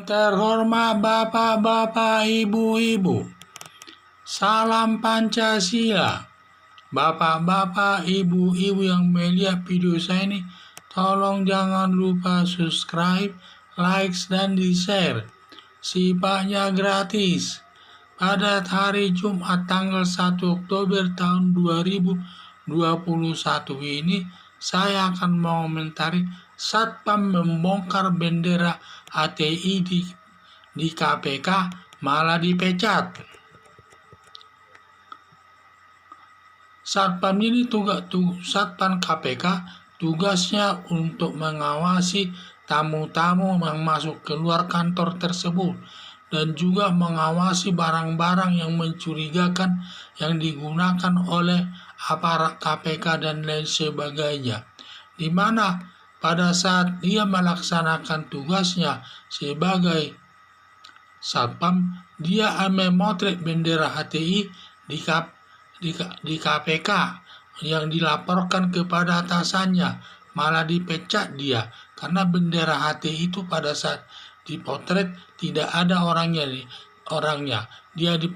terhormat Bapak-bapak, Ibu-ibu, salam Pancasila. Bapak-bapak, Ibu-ibu yang melihat video saya ini, tolong jangan lupa subscribe, like, dan di-share. Sifatnya gratis. Pada hari Jumat tanggal 1 Oktober tahun 2021 ini, saya akan mengomentari Satpam membongkar bendera HTI di KPK malah dipecat. Satpam ini Satpam KPK tugasnya untuk mengawasi tamu-tamu yang masuk keluar kantor tersebut dan juga mengawasi barang-barang yang mencurigakan yang digunakan oleh aparat KPK dan lain sebagainya, di mana pada saat dia melaksanakan tugasnya sebagai Satpam, dia memotret bendera HTI di KPK yang dilaporkan kepada atasannya, malah dipecat dia karena bendera HTI itu pada saat dipotret tidak ada orangnya. Dia di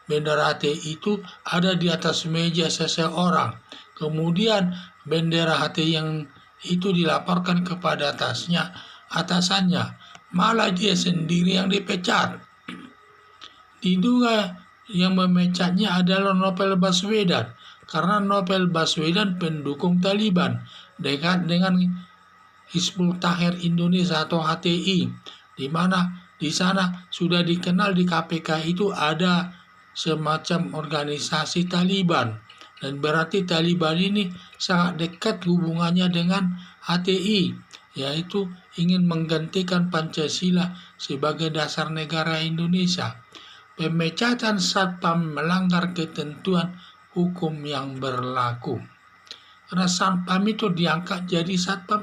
bendera HTI itu ada di atas meja seseorang. Kemudian bendera HTI yang itu dilaporkan kepada atasannya, malah dia sendiri yang dipecat. Diduga yang memecatnya adalah Novel Baswedan, karena Novel Baswedan pendukung Taliban, dekat dengan Hizbut Tahrir Indonesia atau HTI, di mana di sana sudah dikenal di KPK itu ada semacam organisasi Taliban, dan berarti Taliban ini sangat dekat hubungannya dengan HTI, yaitu ingin menggantikan Pancasila sebagai dasar negara Indonesia. Pemecatan Satpam melanggar ketentuan hukum yang berlaku. Karena Satpam itu diangkat jadi Satpam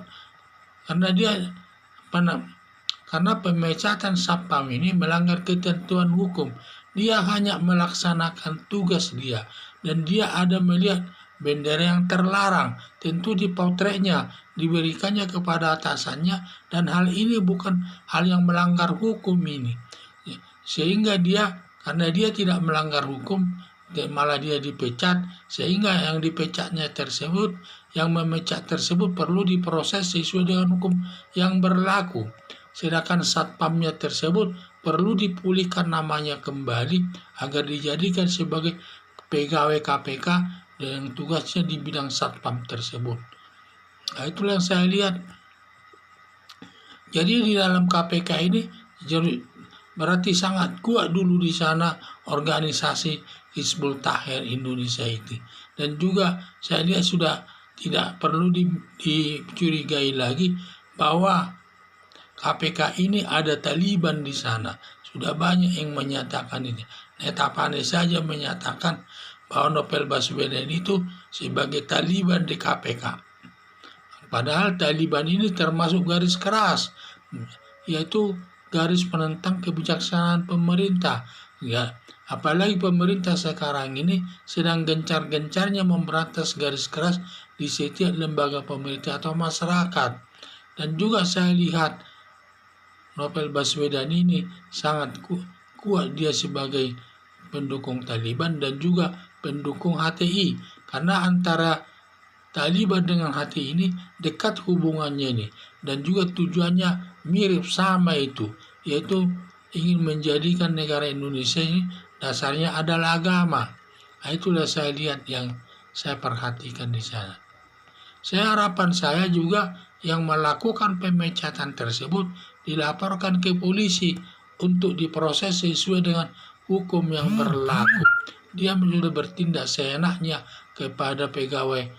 karena pemecatan Satpam ini melanggar ketentuan hukum. Dia hanya melaksanakan tugas dia, dan dia ada melihat bendera yang terlarang, tentu dipotretnya, diberikannya kepada atasannya, dan hal ini bukan hal yang melanggar hukum ini. Sehingga karena dia tidak melanggar hukum, malah dia dipecat, sehingga yang dipecatnya tersebut, yang memecat tersebut perlu diproses sesuai dengan hukum yang berlaku. Sedangkan Satpamnya tersebut perlu dipulihkan namanya kembali agar dijadikan sebagai pegawai KPK yang tugasnya di bidang Satpam tersebut. Nah, itulah yang saya lihat. Jadi di dalam KPK ini berarti sangat kuat dulu di sana organisasi Hizbut Tahrir Indonesia itu. Dan juga saya lihat sudah tidak perlu dicurigai lagi bahwa KPK ini ada Taliban di sana. Sudah banyak yang menyatakan ini. Netapane saja menyatakan bahwa Novel Baswedan itu sebagai Taliban di KPK. Padahal Taliban ini termasuk garis keras, yaitu garis penentang kebijaksanaan pemerintah. Ya, apalagi pemerintah sekarang ini sedang gencar-gencarnya memberantas garis keras di setiap lembaga pemerintah atau masyarakat. Dan juga saya lihat Novel Baswedan ini sangat kuat dia sebagai pendukung Taliban dan juga pendukung HTI, karena antara Taliban dengan HTI ini dekat hubungannya ini, dan juga tujuannya mirip sama itu, yaitu ingin menjadikan negara Indonesia ini dasarnya adalah agama. Nah, itulah saya lihat yang saya perhatikan di sana. Harapan saya juga yang melakukan pemecatan tersebut dilaporkan ke polisi untuk diproses sesuai dengan hukum yang berlaku. Dia sudah bertindak seenaknya kepada pegawai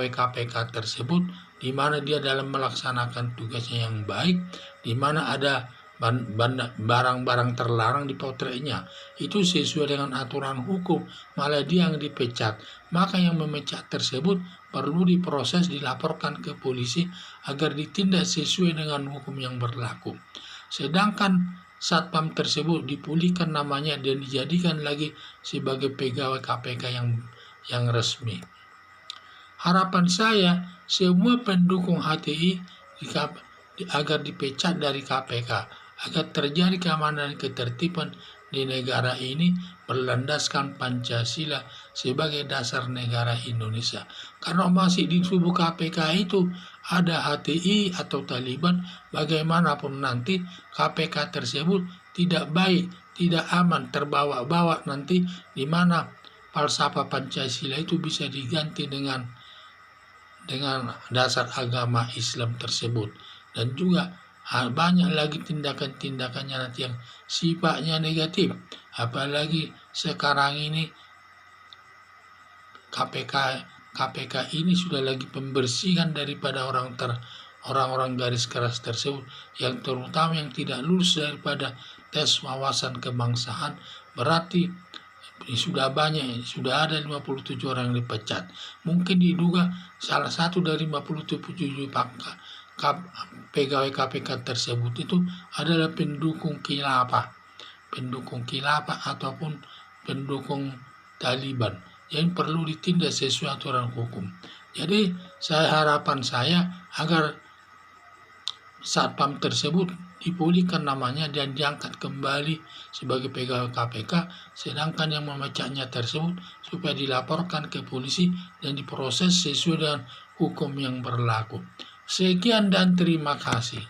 KPK tersebut, di mana dia dalam melaksanakan tugasnya yang baik, di mana ada barang-barang terlarang dipotretnya. Itu sesuai dengan aturan hukum, malah dia yang dipecat. Maka yang memecat tersebut perlu diproses, dilaporkan ke polisi agar ditindak sesuai dengan hukum yang berlaku. Sedangkan Satpam tersebut dipulihkan namanya dan dijadikan lagi sebagai pegawai KPK yang resmi. Harapan saya semua pendukung HTI agar dipecat dari KPK, agar terjadi keamanan dan ketertiban di negara ini berlandaskan Pancasila sebagai dasar negara Indonesia. Karena masih di tubuh KPK itu ada HTI atau Taliban, bagaimanapun nanti KPK tersebut tidak baik, tidak aman, terbawa-bawa nanti di mana falsafah Pancasila itu bisa diganti dengan dasar agama Islam tersebut. Dan juga banyak lagi tindakan-tindakannya nanti yang sifatnya negatif. Apalagi sekarang ini KPK ini sudah lagi pembersihan daripada orang-orang garis keras tersebut, yang terutama yang tidak lulus daripada tes wawasan kebangsaan. Berarti sudah ada 57 orang yang dipecat. Mungkin diduga salah satu dari 57 pegawai KPK tersebut itu adalah pendukung khilafah ataupun pendukung Taliban yang perlu ditindak sesuai aturan hukum. Jadi harapan saya agar satpam tersebut dipulihkan namanya dan diangkat kembali sebagai pegawai KPK, sedangkan yang memecatnya tersebut supaya dilaporkan ke polisi dan diproses sesuai dengan hukum yang berlaku. Sekian dan terima kasih.